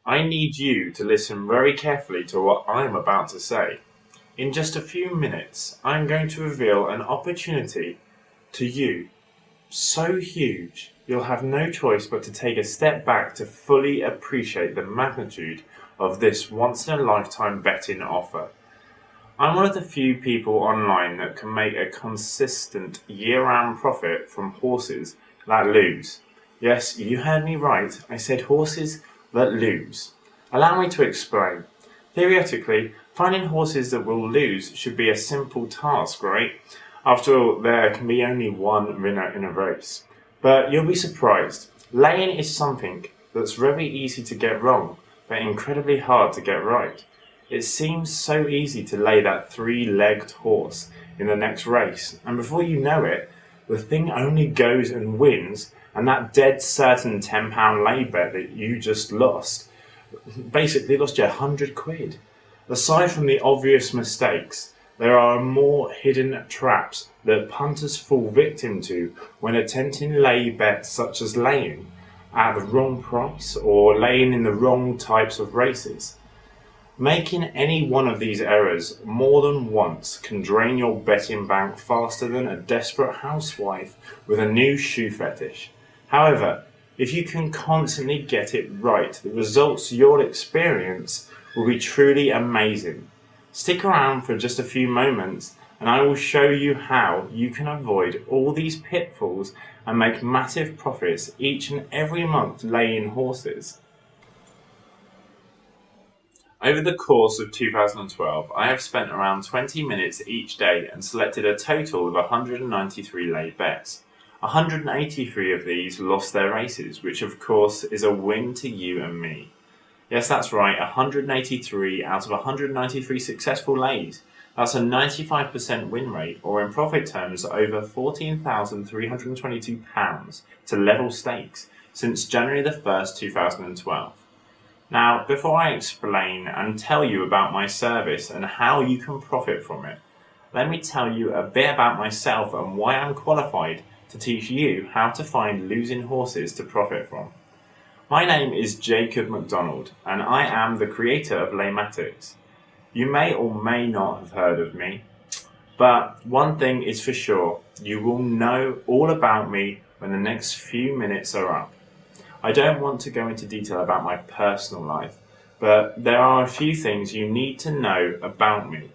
I need you to listen very carefully to what I'm about to say. In just a few minutes, I'm going to reveal an opportunity to you so huge you'll have no choice but to take a step back to fully appreciate the magnitude of this once in a lifetime betting offer. I'm one of the few people online that can make a consistent year-round profit from horses that lose. Yes, you heard me right. I said horses that lose. Allow me to explain. Theoretically, finding horses that will lose should be a simple task, right? After all, there can be only one winner in a race. But you'll be surprised. Laying is something that's very easy to get wrong, but incredibly hard to get right. It seems so easy to lay that three-legged horse in the next race, and before you know it, the thing only goes and wins, and that dead certain £10 lay bet that you just lost, basically lost you £100. Aside from the obvious mistakes, there are more hidden traps that punters fall victim to when attempting lay bets, such as laying at the wrong price or laying in the wrong types of races. Making any one of these errors more than once can drain your betting bank faster than a desperate housewife with a new shoe fetish. However, if you can constantly get it right, the results you'll experience will be truly amazing. Stick around for just a few moments and I will show you how you can avoid all these pitfalls and make massive profits each and every month laying horses. Over the course of 2012, I have spent around 20 minutes each day and selected a total of 193 lay bets. 183 of these lost their races, which of course is a win to you and me. Yes, that's right, 183 out of 193 successful lays. That's a 95% win rate, or in profit terms, over £14,322 to level stakes since January the 1st, 2012. Now, before I explain and tell you about my service and how you can profit from it, let me tell you a bit about myself and why I'm qualified to teach you how to find losing horses to profit from. My name is Jacob McDonald and I am the creator of Laymatics. You may or may not have heard of me, but one thing is for sure, you will know all about me when the next few minutes are up. I don't want to go into detail about my personal life, but there are a few things you need to know about me.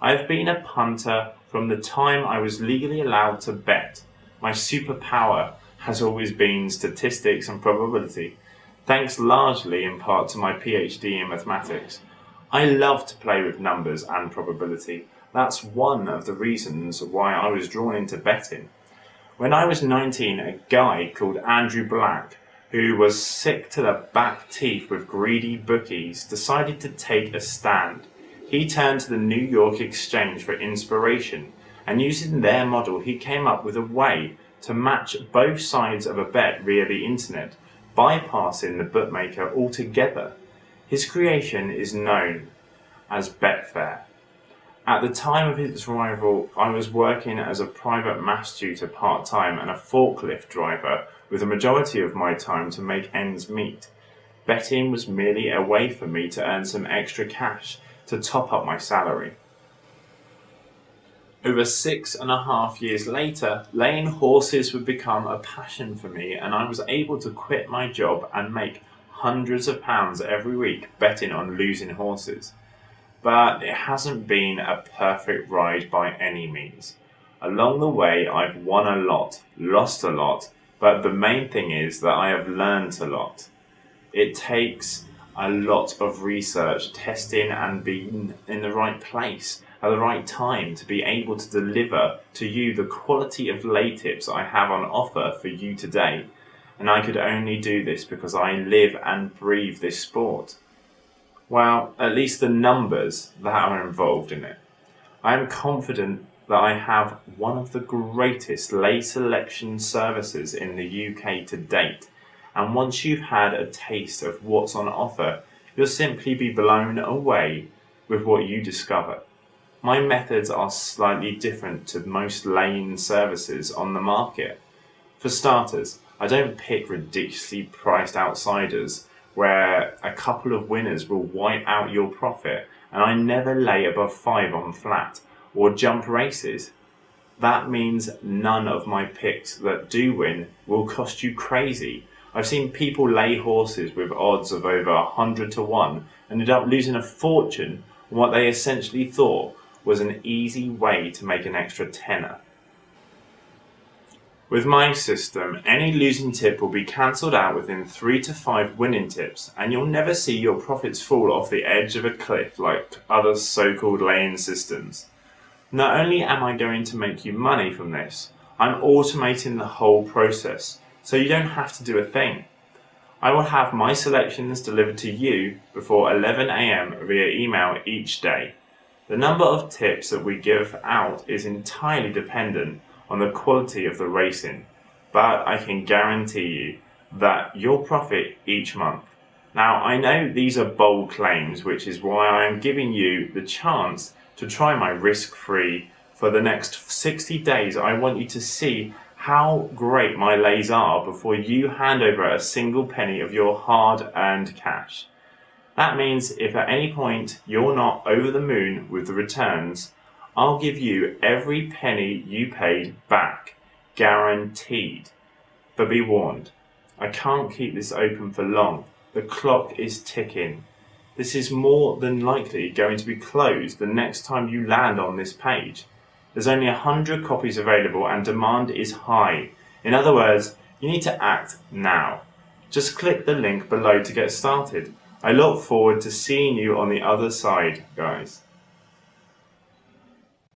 I've been a punter from the time I was legally allowed to bet. My superpower has always been statistics and probability, thanks largely in part to my PhD in mathematics. I love to play with numbers and probability. That's one of the reasons why I was drawn into betting. When I was 19, a guy called Andrew Black, who was sick to the back teeth with greedy bookies, decided to take a stand. He turned to the New York Exchange for inspiration, and using their model, he came up with a way to match both sides of a bet via the internet, bypassing the bookmaker altogether. His creation is known as Betfair. At the time of its arrival, I was working as a private maths tutor part-time and a forklift driver, with the majority of my time to make ends meet. Betting was merely a way for me to earn some extra cash to top up my salary. Over 6.5 years later, laying horses would become a passion for me and I was able to quit my job and make hundreds of pounds every week betting on losing horses. But it hasn't been a perfect ride by any means. Along the way, I've won a lot, lost a lot, but the main thing is that I have learned a lot. It takes a lot of research, testing and being in the right place at the right time to be able to deliver to you the quality of lay tips I have on offer for you today. And I could only do this because I live and breathe this sport. Well, at least the numbers that are involved in it. I am confident that I have one of the greatest lay selection services in the UK to date, and once you've had a taste of what's on offer, you'll simply be blown away with what you discover. My methods are slightly different to most laying services on the market. For starters, I don't pick ridiculously priced outsiders where a couple of winners will wipe out your profit, and I never lay above 5 on flat or jump races. That means none of my picks that do win will cost you crazy. I've seen people lay horses with odds of over 100 to 1 and end up losing a fortune on what they essentially thought was an easy way to make an extra tenner. With my system, any losing tip will be cancelled out within 3 to 5 winning tips, and you'll never see your profits fall off the edge of a cliff like other so-called lay-in systems. Not only am I going to make you money from this, I'm automating the whole process, so you don't have to do a thing. I will have my selections delivered to you before 11 AM via email each day. The number of tips that we give out is entirely dependent on the quality of the racing, but I can guarantee you that you'll profit each month. Now, I know these are bold claims, which is why I am giving you the chance to try my risk-free. For the next 60 days, I want you to see how great my lays are before you hand over a single penny of your hard-earned cash. That means if at any point you're not over the moon with the returns, I'll give you every penny you paid back, guaranteed. But be warned, I can't keep this open for long. The clock is ticking. This is more than likely going to be closed the next time you land on this page. There's only 100 copies available and demand is high. In other words, you need to act now. Just click the link below to get started. I look forward to seeing you on the other side, guys.